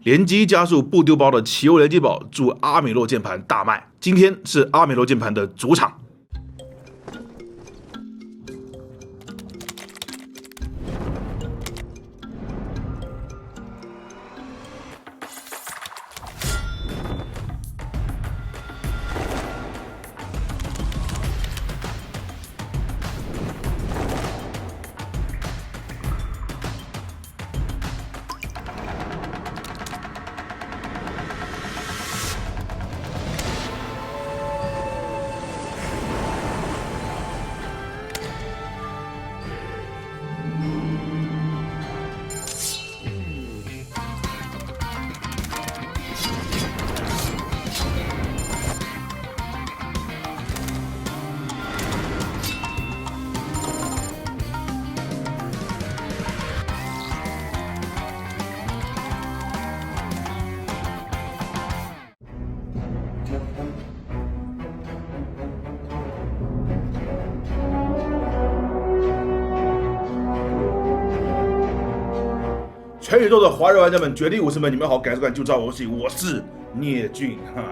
联机加速不丢包的奇欧联机宝助阿美洛键盘大卖。今天是阿美洛键盘的主场。全宇宙的华人玩家们，绝地武士们，你们好！感受感就照游戏，我是聂俊哈。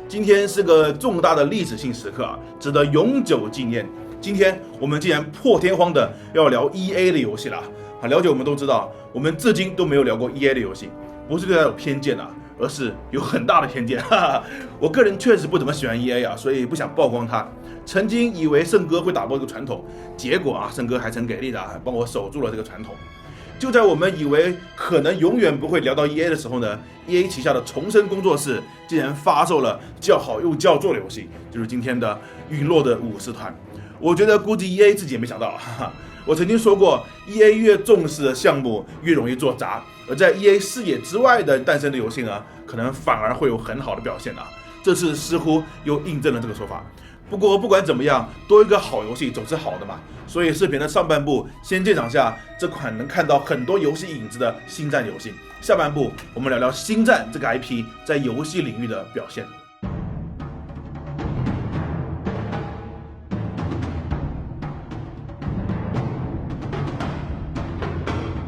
今天是个重大的历史性时刻啊，值得永久纪念。今天我们竟然破天荒的要聊 EA 的游戏了啊！了解我们都知道，我们至今都没有聊过 EA 的游戏，不是对他有偏见啊，而是有很大的偏见。哈哈，我个人确实不怎么喜欢 EA 啊，所以不想曝光它。曾经以为胜哥会打破这个传统，结果啊，胜哥还真给力的啊，帮我守住了这个传统。就在我们以为可能永远不会聊到 EA 的时候呢 ，EA 旗下的重生工作室竟然发售了叫好又叫座的游戏，就是今天的《陨落的武士团》。我觉得估计 EA 自己也没想到，哈哈。我曾经说过 ，EA 越重视的项目越容易做砸，而在 EA 视野之外的诞生的游戏呢，可能反而会有很好的表现啊。这次似乎又印证了这个说法。不过不管怎么样，多一个好游戏总是好的嘛。所以视频的上半部先鉴赏下这款能看到很多游戏影子的星战游戏，下半部我们聊聊星战这个 IP 在游戏领域的表现。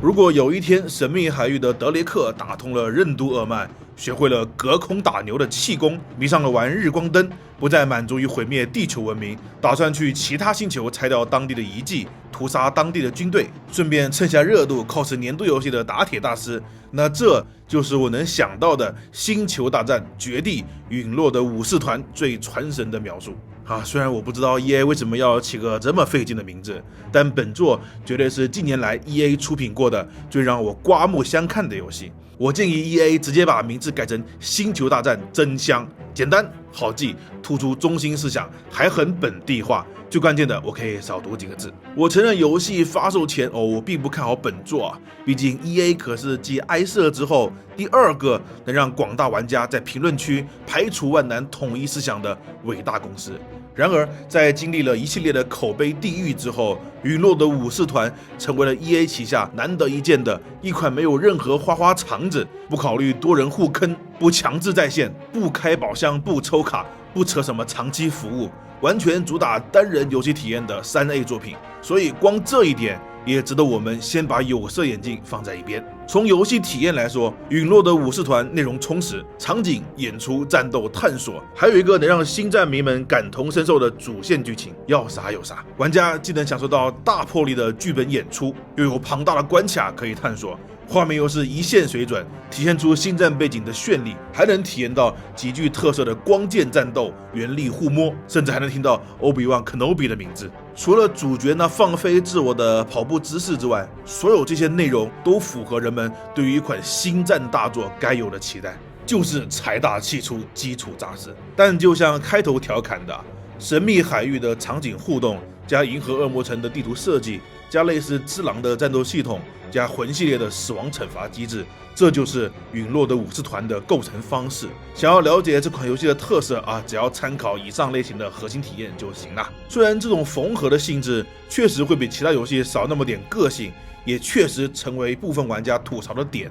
如果有一天神秘海域的德雷克打通了任督二脉，学会了隔空打牛的气功，迷上了玩日光灯，不再满足于毁灭地球文明，打算去其他星球拆掉当地的遗迹，屠杀当地的军队，顺便蹭下热度 cos 年度游戏的打铁大师，那这就是我能想到的星球大战绝地陨落的武士团最传神的描述。虽然我不知道 EA 为什么要起个这么费劲的名字，但本作绝对是近年来 EA 出品过的最让我刮目相看的游戏。我建议 EA 直接把名字改成星球大战真香，简单好记，突出中心思想，还很本地化。最关键的，我可以少读几个字。我承认游戏发售前我并不看好本作啊，毕竟 EA 可是继埃瑟之后第二个能让广大玩家在评论区排除万难统一思想的伟大公司。然而，在经历了一系列的口碑地狱之后，陨落的武士团成为了 EA 旗下难得一见的一款没有任何花花肠子，不考虑多人互坑，不强制在线，不开宝箱，不抽卡，不扯什么长期服务，完全主打单人游戏体验的3A 作品。所以光这一点也值得我们先把有色眼镜放在一边。从游戏体验来说，陨落的武士团内容充实，场景、演出、战斗、探索，还有一个能让星战迷们感同身受的主线剧情，要啥有啥。玩家既能享受到大魄力的剧本演出，又有庞大的关卡可以探索，画面又是一线水准，体现出星战背景的绚丽，还能体验到极具特色的光剑战斗、原力互摸，甚至还能听到 Obi-Wan Kenobi 的名字。除了主角那放飞自我的跑步姿势之外，所有这些内容都符合人们对于一款星战大作该有的期待，就是财大气粗，基础扎实。但就像开头调侃的，神秘海域的场景互动，加银河恶魔城的地图设计，加类似只狼的战斗系统，加魂系列的死亡惩罚机制，这就是陨落的武士团的构成方式。想要了解这款游戏的特色只要参考以上类型的核心体验就行了。虽然这种缝合的性质确实会比其他游戏少那么点个性，也确实成为部分玩家吐槽的点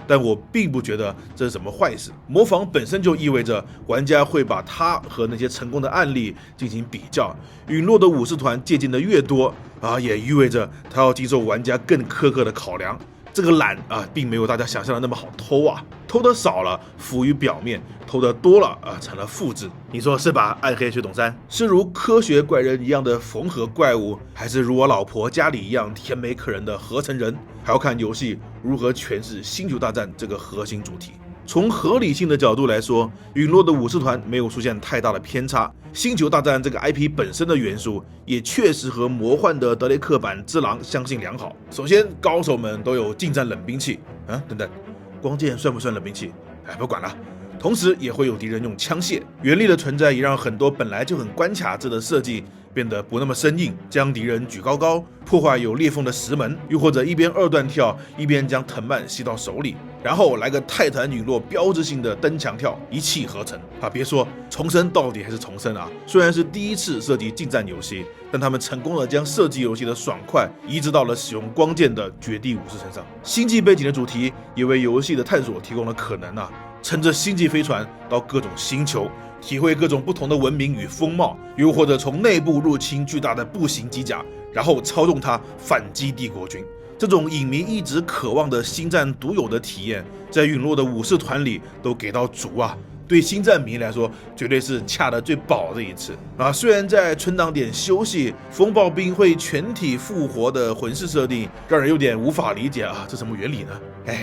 但我并不觉得这是什么坏事。模仿本身就意味着玩家会把它和那些成功的案例进行比较，陨落的武士团借鉴的越多也意味着它要接受玩家更苛刻的考量。这个懒啊，并没有大家想象的那么好偷啊，偷的少了浮于表面，偷的多了啊成了复制。你说是吧？暗黑水桶3是如科学怪人一样的缝合怪物，还是如我老婆家里一样甜美可人的合成人？还要看游戏如何诠释星球大战这个核心主题。从合理性的角度来说，陨落的武士团没有出现太大的偏差。星球大战这个 IP 本身的元素也确实和魔幻的德雷克版之狼相性良好。首先，高手们都有近战冷兵器，等等，光剑算不算冷兵器？不管了。同时也会有敌人用枪械，原力的存在也让很多本来就很关卡制的设计变得不那么生硬，将敌人举高高，破坏有裂缝的石门，又或者一边二段跳一边将藤蔓吸到手里，然后来个泰坦陨落标志性的蹬墙跳，一气呵成啊！别说重生到底还是重生啊，虽然是第一次设计近战游戏，但他们成功的将射击游戏的爽快移植到了使用光剑的绝地武士身上。星际背景的主题也为游戏的探索提供了可能啊！乘着星际飞船到各种星球，体会各种不同的文明与风貌，又或者从内部入侵巨大的步行机甲，然后操纵它反击帝国军。这种影迷一直渴望的星战独有的体验，在陨落的武士团里都给到足啊！对星战迷来说，绝对是恰得最饱的一次啊！虽然在存档点休息，风暴兵会全体复活的魂式设定，让人有点无法理解啊，这什么原理呢？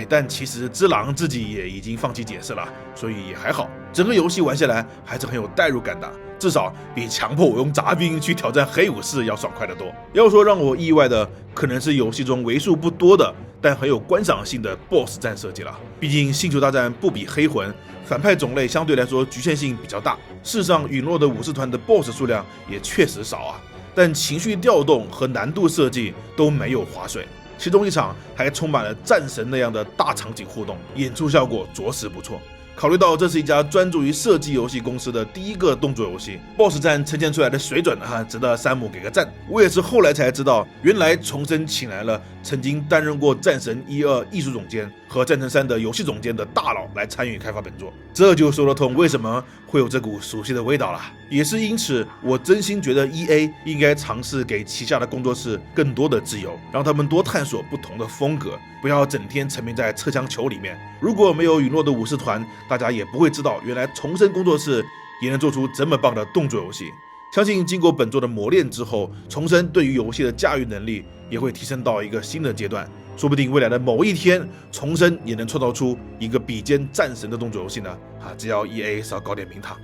但其实只狼自己也已经放弃解释了，所以也还好。整个游戏玩下来还是很有代入感的，至少比强迫我用杂兵去挑战黑武士要爽快得多。要说让我意外的，可能是游戏中为数不多的但很有观赏性的 BOSS 战设计了。毕竟星球大战不比黑魂，反派种类相对来说局限性比较大。事实上，陨落的武士团的 BOSS 数量也确实少啊，但情绪调动和难度设计都没有划水。其中一场还充满了战神那样的大场景互动，演出效果着实不错。考虑到这是一家专注于射击游戏公司的第一个动作游戏 ，BOSS 战呈现出来的水准值得山姆给个赞。我也是后来才知道，原来重生请来了曾经担任过战神1、2艺术总监和战神3的游戏总监的大佬来参与开发本作，这就说得通为什么会有这股熟悉的味道了。也是因此，我真心觉得 EA 应该尝试给旗下的工作室更多的自由，让他们多探索不同的风格，不要整天沉迷在车厢球里面。如果没有陨落的武士团，大家也不会知道原来重生工作室也能做出这么棒的动作游戏。相信经过本作的磨练之后，重生对于游戏的驾驭能力也会提升到一个新的阶段，说不定未来的某一天，重生也能创造出一个比肩战神的动作游戏呢。只要 EA 少搞点名堂。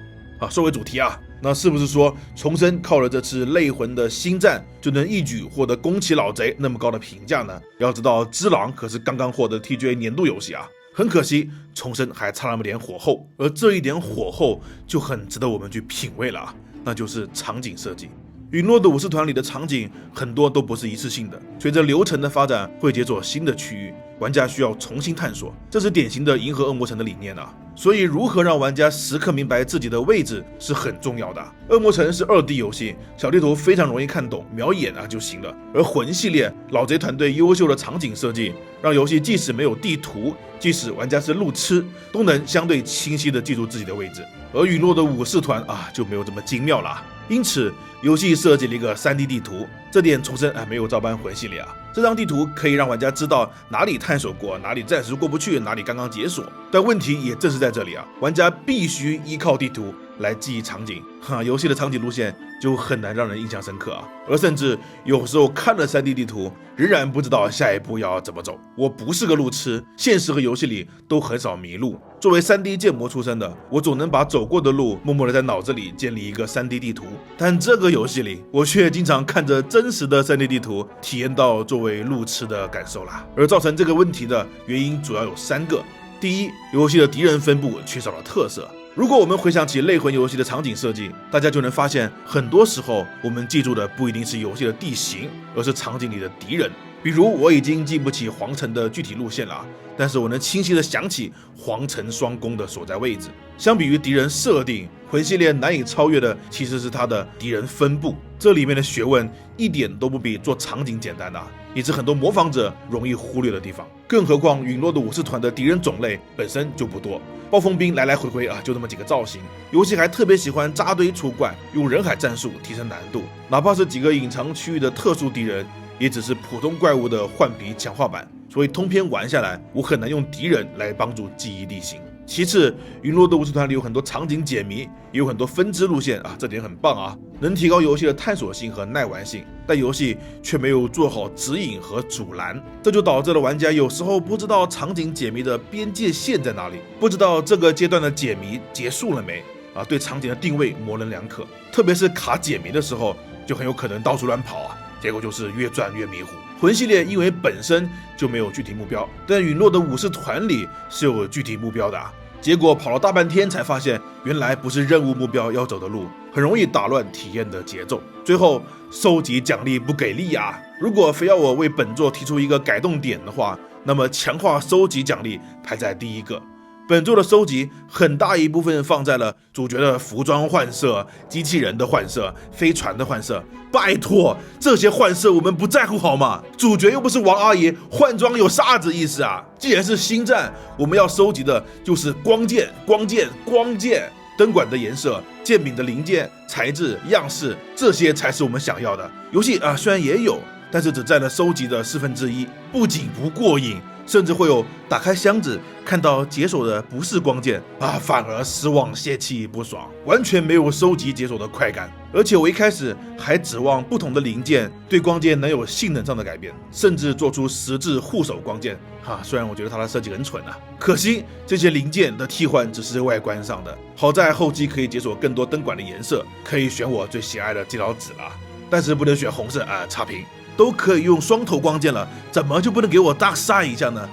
说回主题那是不是说重生靠了这次类魂的新战就能一举获得宫崎老贼那么高的评价呢？要知道只狼可是刚刚获得 TGA 年度游戏很可惜重生还差那么点火候，而这一点火候就很值得我们去品味了那就是场景设计。陨落的武士团里的场景很多都不是一次性的，随着流程的发展会解锁新的区域，玩家需要重新探索，这是典型的银河恶魔城的理念所以如何让玩家时刻明白自己的位置是很重要的。恶魔城是2D 游戏，小地图非常容易看懂，瞄一眼就行了。而魂系列老贼团队优秀的场景设计，让游戏即使没有地图，即使玩家是路痴，都能相对清晰地记住自己的位置。而陨落的武士团就没有这么精妙了。因此游戏设计了一个 3D 地图，这点重生没有照搬魂系列这张地图可以让玩家知道哪里探索过，哪里暂时过不去，哪里刚刚解锁。但问题也正是在这里玩家必须依靠地图来记忆场景游戏的场景路线就很难让人印象深刻而甚至有时候看了 3D 地图仍然不知道下一步要怎么走。我不是个路痴，现实和游戏里都很少迷路。作为 3D 建模出身的，我总能把走过的路默默地在脑子里建立一个 3D 地图，但这个游戏里我却经常看着真实的 3D 地图体验到作为路痴的感受啦。而造成这个问题的原因主要有3个。第一，游戏的敌人分布缺少了特色。如果我们回想起类魂游戏的场景设计，大家就能发现，很多时候我们记住的不一定是游戏的地形，而是场景里的敌人。比如我已经记不起皇城的具体路线了，但是我能清晰地想起皇城双宫的所在位置。相比于敌人设定，魂系列难以超越的其实是它的敌人分布，这里面的学问一点都不比做场景简单也是很多模仿者容易忽略的地方。更何况陨落的武士团的敌人种类本身就不多，暴风兵来来回回就那么几个造型。游戏还特别喜欢扎堆出怪，用人海战术提升难度，哪怕是几个隐藏区域的特殊敌人也只是普通怪物的换皮强化版，所以通篇玩下来，我很难用敌人来帮助记忆地形。其次，陨落的武士团里有很多场景解谜，也有很多分支路线啊，这点很棒啊，能提高游戏的探索性和耐玩性。但游戏却没有做好指引和阻拦，这就导致了玩家有时候不知道场景解谜的边界线在哪里，不知道这个阶段的解谜结束了没啊，对场景的定位模棱两可。特别是卡解谜的时候，就很有可能到处乱跑啊，结果就是越转越迷糊。魂系列因为本身就没有具体目标，但陨落的武士团里是有具体目标的啊。结果跑了大半天才发现，原来不是任务目标要走的路，很容易打乱体验的节奏。最后收集奖励不给力啊！如果非要我为本作提出一个改动点的话，那么强化收集奖励排在第一个。本作的收集很大一部分放在了主角的服装换色、机器人的换色、飞船的换色。拜托，这些换色我们不在乎好吗？主角又不是王阿姨，换装有啥子意思啊？既然是星战，我们要收集的就是光剑、光剑、光剑。灯管的颜色、剑柄的零件、材质、样式，这些才是我们想要的。游戏虽然也有，但是只占了收集的1/4，不仅不过瘾，甚至会有打开箱子看到解锁的不是光剑反而失望泄气不爽，完全没有收集解锁的快感。而且我一开始还指望不同的零件对光剑能有性能上的改变，甚至做出实质护手光剑虽然我觉得它的设计很蠢可惜这些零件的替换只是外观上的。好在后期可以解锁更多灯管的颜色，可以选我最喜爱的基佬紫了，但是不能选红色差评。都可以用双头光剑了，怎么就不能给我 Dark Side 一下呢？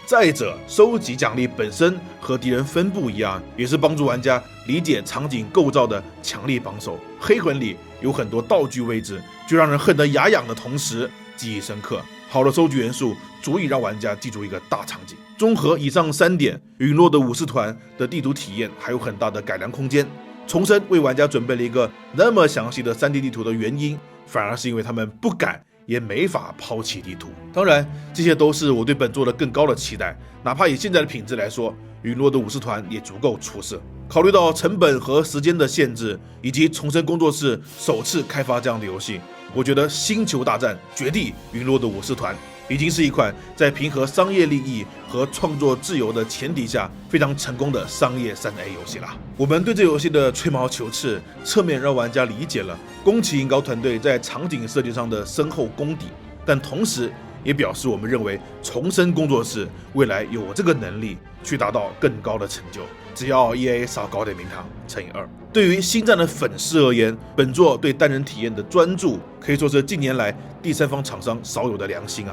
再者，收集奖励本身和敌人分布一样，也是帮助玩家理解场景构造的强力帮手。黑魂里有很多道具位置，就让人恨得牙痒的同时记忆深刻。好的收集元素足以让玩家记住一个大场景。综合以上3点，陨落的武士团的地图体验还有很大的改良空间。重生为玩家准备了一个那么详细的3D 地图的原因，反而是因为他们不敢也没法抛弃地图。当然，这些都是我对本作的更高的期待。哪怕以现在的品质来说，陨落的武士团也足够出色。考虑到成本和时间的限制，以及重生工作室首次开发这样的游戏，我觉得《星球大战：绝地陨落的武士团》已经是一款在平衡商业利益和创作自由的前提下非常成功的商业3A 游戏了。我们对这游戏的吹毛求疵，侧面让玩家理解了宫崎英高团队在场景设计上的深厚功底，但同时也表示我们认为重生工作室未来有这个能力去达到更高的成就。只要 EA 少搞点名堂乘以2。对于星战的粉丝而言，本作对单人体验的专注可以说是近年来第三方厂商少有的良心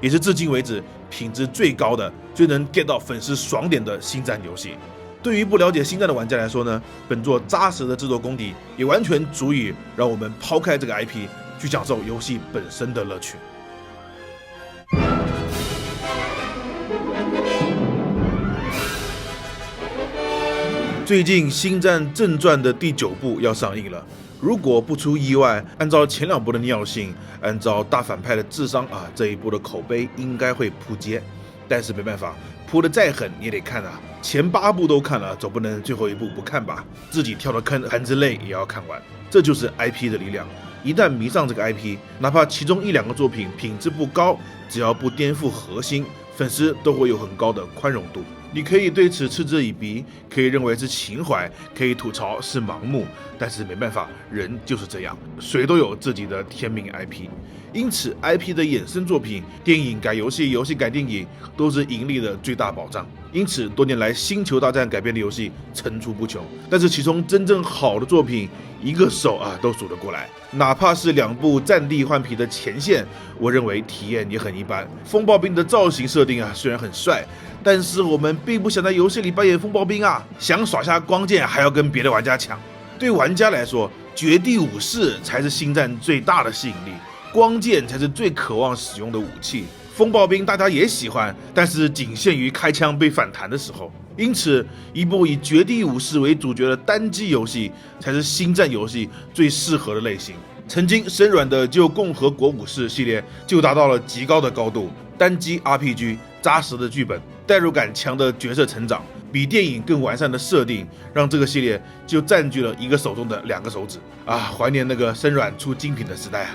也是至今为止品质最高的、最能 get 到粉丝爽点的星战游戏。对于不了解星战的玩家来说呢，本作扎实的制作功底也完全足以让我们抛开这个 IP 去享受游戏本身的乐趣。最近《星战正传》的第9部要上映了，如果不出意外，按照前2部的尿性，按照大反派的智商这一部的口碑应该会扑街。但是没办法，扑得再狠也得看前8部都看了，总不能最后一部不看吧？自己跳的坑含着泪也要看完，这就是 IP 的力量。一旦迷上这个 IP， 哪怕其中1-2个作品品质不高，只要不颠覆核心，粉丝都会有很高的宽容度。你可以对此嗤之以鼻，可以认为是情怀，可以吐槽是盲目，但是没办法，人就是这样，谁都有自己的天命 IP。因此 IP 的衍生作品、电影改游戏、游戏改电影都是盈利的最大保障。因此多年来星球大战改编的游戏层出不穷，但是其中真正好的作品一个手都数得过来。哪怕是2部战地换皮的前线，我认为体验也很一般。风暴兵的造型设定虽然很帅，但是我们并不想在游戏里扮演风暴兵想耍下光剑还要跟别的玩家抢。对玩家来说，绝地武士才是星战最大的吸引力，光剑才是最渴望使用的武器。风暴兵大家也喜欢，但是仅限于开枪被反弹的时候。因此，一部以绝地武士为主角的单机游戏才是星战游戏最适合的类型。曾经深软的旧共和国武士系列就达到了极高的高度，单机 RPG、扎实的剧本、代入感强的角色成长，比电影更完善的设定，让这个系列就占据了一个手中的2个手指怀念那个深软出精品的时代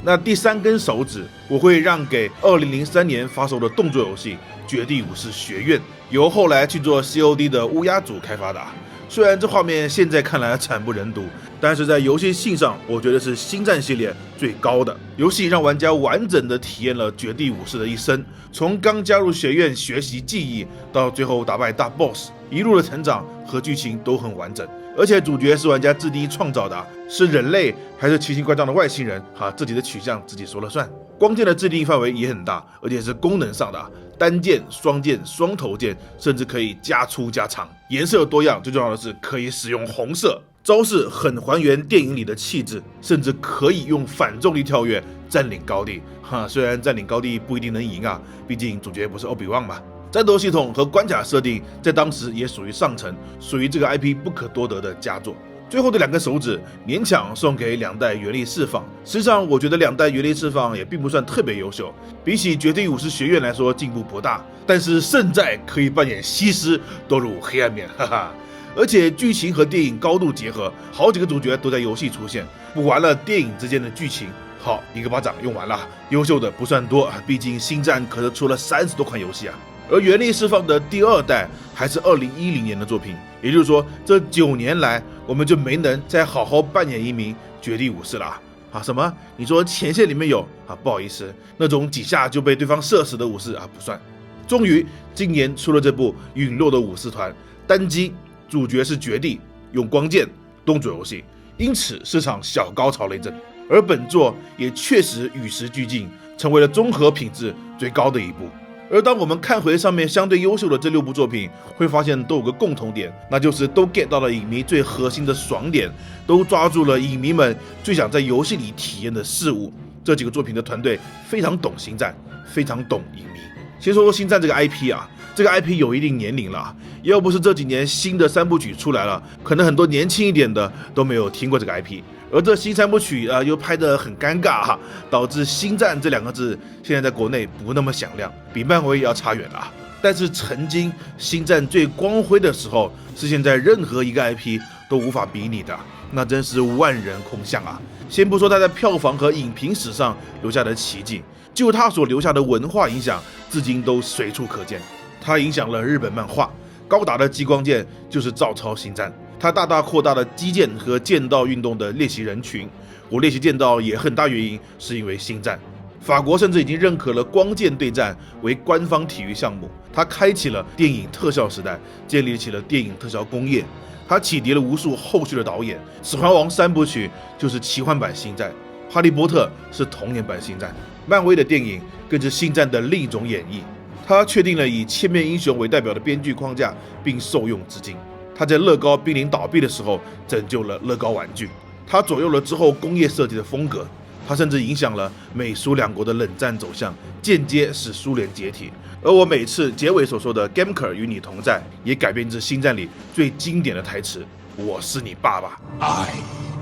那第3根手指我会让给2003年发售的动作游戏《绝地武士学院》，由后来去做 COD 的乌鸦组开发的。虽然这画面现在看来惨不忍睹，但是在游戏性上，我觉得是星战系列最高的游戏，让玩家完整的体验了绝地武士的一生，从刚加入学院学习技艺，到最后打败大 BOSS， 一路的成长和剧情都很完整。而且主角是玩家自己创造的，是人类还是奇形怪状的外星人，自己的取向自己说了算。光剑的制定范围也很大，而且是功能上的，单剑、双剑、双头剑，甚至可以加粗加长，颜色多样，最重要的是可以使用红色。招式很还原电影里的气质，甚至可以用反重力跳跃占领高地。虽然占领高地不一定能赢啊，毕竟主角不是欧比旺嘛。战斗系统和关卡设定在当时也属于上乘，属于这个 IP 不可多得的佳作。最后的2根手指勉强送给2代原力释放，实际上我觉得2代原力释放也并不算特别优秀，比起绝地武士学院来说进步不大，但是胜在可以扮演西施堕入黑暗面，哈哈。而且剧情和电影高度结合，好几个主角都在游戏出现，补完了电影之间的剧情。好，一个巴掌用完了，优秀的不算多，毕竟星战可是出了30多款游戏啊。而原力释放的第2代还是2010年的作品，也就是说这9年来我们就没能再好好扮演一名绝地武士了什么？你说前线里面有不好意思，那种几下就被对方射死的武士不算。终于今年出了这部陨落的武士团单机，主角是绝地，用光剑动作游戏，因此是场小高潮雷震。而本作也确实与时俱进，成为了综合品质最高的一部。而当我们看回上面相对优秀的这6部作品，会发现都有个共同点，那就是都 get 到了影迷最核心的爽点，都抓住了影迷们最想在游戏里体验的事物。这几个作品的团队非常懂星战，非常懂影迷。先说星战这个 IP 这个 IP 有一定年龄了，要不是这几年新的3部曲出来了，可能很多年轻一点的都没有听过这个 IP。而这新3部曲又拍得很尴尬导致星战这2个字现在在国内不那么响亮，比漫威也要差远了。但是曾经星战最光辉的时候，是现在任何一个 IP 都无法比拟的，那真是万人空巷啊！先不说它在票房和影评史上留下的奇迹，就它所留下的文化影响，至今都随处可见。它影响了日本漫画，高达的激光剑就是照抄星战。它大大扩大了击剑和剑道运动的练习人群，我练习剑道也很大原因是因为星战。法国甚至已经认可了光剑对战为官方体育项目，它开启了电影特效时代，建立起了电影特效工业，它启迪了无数后续的导演。指环王3部曲就是奇幻版星战，哈利波特是童年版星战，漫威的电影更是星战的另一种演绎。它确定了以千面英雄为代表的编剧框架，并受用至今。他在乐高濒临倒闭的时候拯救了乐高玩具，他左右了之后工业设计的风格，他甚至影响了美苏2国的冷战走向，间接使苏联解体。而我每次结尾所说的 Gamker 与你同在，也改编自星战里最经典的台词：我是你爸爸。I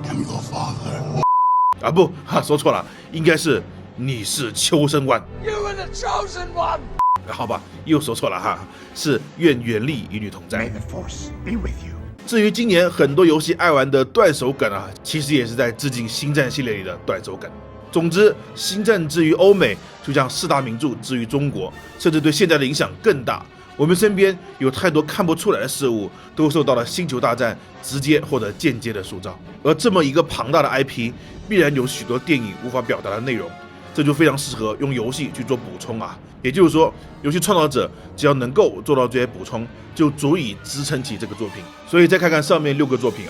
am your father。不，说错了，应该是你是秋生湾。You are the chosen one。好吧，又说错了是愿原力与你同在。至于今年很多游戏爱玩的断手梗其实也是在致敬星战系列里的断手梗。总之，星战之于欧美，就像4大名著之于中国，甚至对现在的影响更大。我们身边有太多看不出来的事物，都受到了星球大战直接或者间接的塑造。而这么一个庞大的 IP， 必然有许多电影无法表达的内容，这就非常适合用游戏去做补充也就是说，游戏创造者只要能够做到这些补充，就足以支撑起这个作品。所以再看看上面6个作品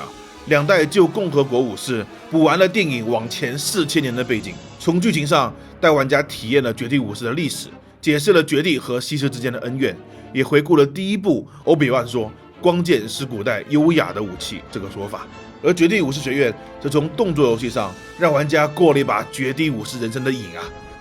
2代旧共和国武士补完了电影往前4000年的背景，从剧情上带玩家体验了绝地武士的历史，解释了绝地和西施之间的恩怨，也回顾了第1部欧比万说光剑是古代优雅的武器这个说法。而绝地武士学院则从动作游戏上让玩家过了一把绝地武士人生的瘾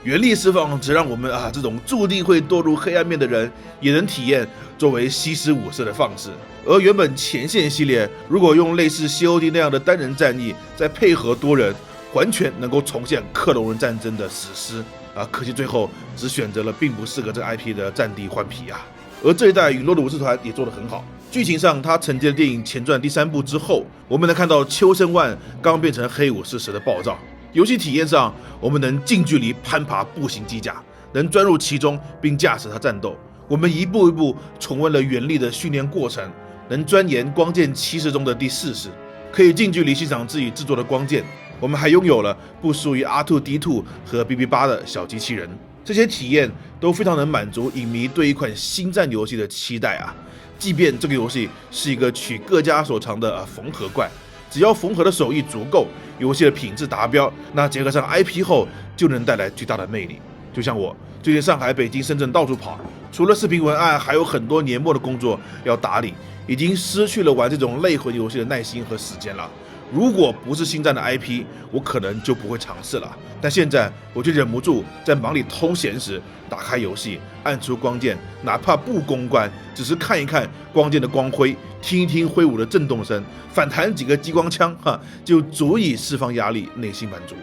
原力释放只让我们这种注定会堕入黑暗面的人也能体验作为西施武士的方式。而原本前线系列如果用类似 COD 那样的单人战役，再配合多人，完全能够重现克隆人战争的史诗可惜最后只选择了并不适合这个 IP 的战地换皮而这一代陨落的武士团也做得很好。剧情上，它承接了电影前传第3部之后，我们能看到秋生万刚变成黑武士时的暴躁。游戏体验上，我们能近距离攀爬步行机甲，能钻入其中并驾驶它战斗。我们一步一步重温了原力的训练过程，能钻研光剑七式中的第4式，可以近距离欣赏自己制作的光剑。我们还拥有了不属于 R2-D2 和 BB8 的小机器人，这些体验都非常能满足影迷对一款星战游戏的期待啊！即便这个游戏是一个取各家所长的缝合怪，只要缝合的手艺足够，游戏的品质达标，那结合上 IP 后就能带来巨大的魅力。就像我最近上海、北京、深圳到处跑，除了视频文案，还有很多年末的工作要打理，已经失去了玩这种类魂游戏的耐心和时间了。如果不是星战的 IP， 我可能就不会尝试了。但现在我就忍不住在忙里偷闲时打开游戏，按出光剑，哪怕不攻关，只是看一看光剑的光辉，听一听挥舞的震动声，反弹几个激光枪，就足以释放压力，内心满足。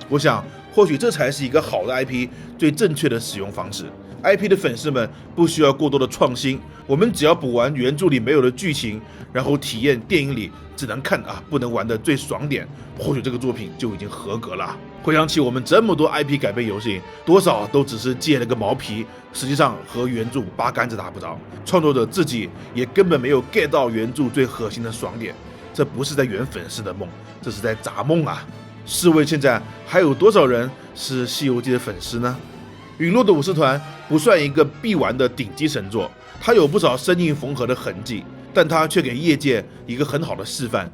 我想，或许这才是一个好的 IP 最正确的使用方式。IP 的粉丝们不需要过多的创新，我们只要补完原著里没有的剧情，然后体验电影里只能看不能玩的最爽点，或许这个作品就已经合格了。回想起我们这么多 IP 改编游戏，多少都只是借了个毛皮，实际上和原著八竿子打不着。创作者自己也根本没有 get 到原著最核心的爽点，这不是在圆粉丝的梦，这是在砸梦啊！试问现在还有多少人是《西游记》的粉丝呢？陨落的武士团不算一个必玩的顶级神作，它有不少生硬缝合的痕迹，但它却给业界一个很好的示范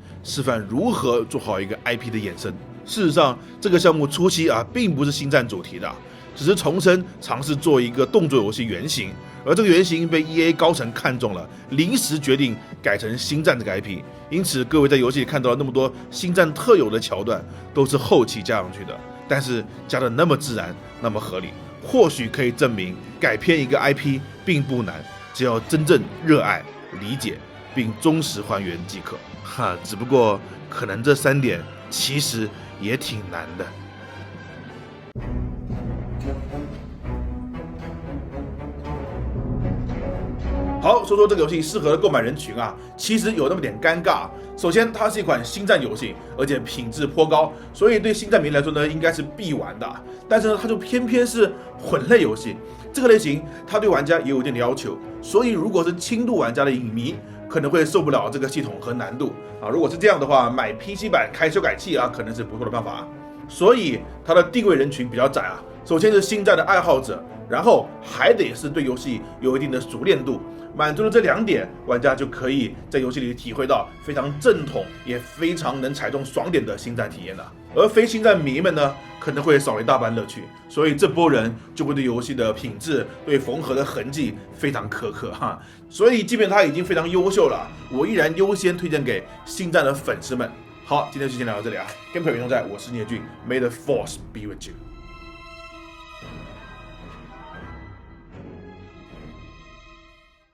如何做好一个 IP 的衍生。事实上，这个项目初期并不是星战主题的，只是重生尝试做一个动作游戏原型，而这个原型被 EA 高层看中了，临时决定改成星战这个 IP。因此，各位在游戏里看到了那么多星战特有的桥段，都是后期加上去的，但是加的那么自然，那么合理。或许可以证明改编一个 IP 并不难，只要真正热爱、理解并忠实还原即可。只不过可能这3点其实也挺难的。好，说说这个游戏适合的购买人群其实有那么点尴尬。首先，它是一款星战游戏，而且品质颇高，所以对星战迷来说呢，应该是必玩的。但是呢，它就偏偏是魂类游戏，这个类型它对玩家也有一定的要求，所以如果是轻度玩家的影迷，可能会受不了这个系统和难度如果是这样的话，买 PC 版开修改器可能是不错的办法。所以它的定位人群比较窄首先是星战的爱好者，然后还得是对游戏有一定的熟练度。满足了这2点，玩家就可以在游戏里体会到非常正统也非常能踩中爽点的星战体验了。而非星战迷们呢，可能会少了一大半乐趣，所以这波人就会对游戏的品质、对缝合的痕迹非常苛刻所以即便它已经非常优秀了，我依然优先推荐给星战的粉丝们。好，今天就先聊到这里跟朋友同在，我是聂俊 ，May the Force be with you。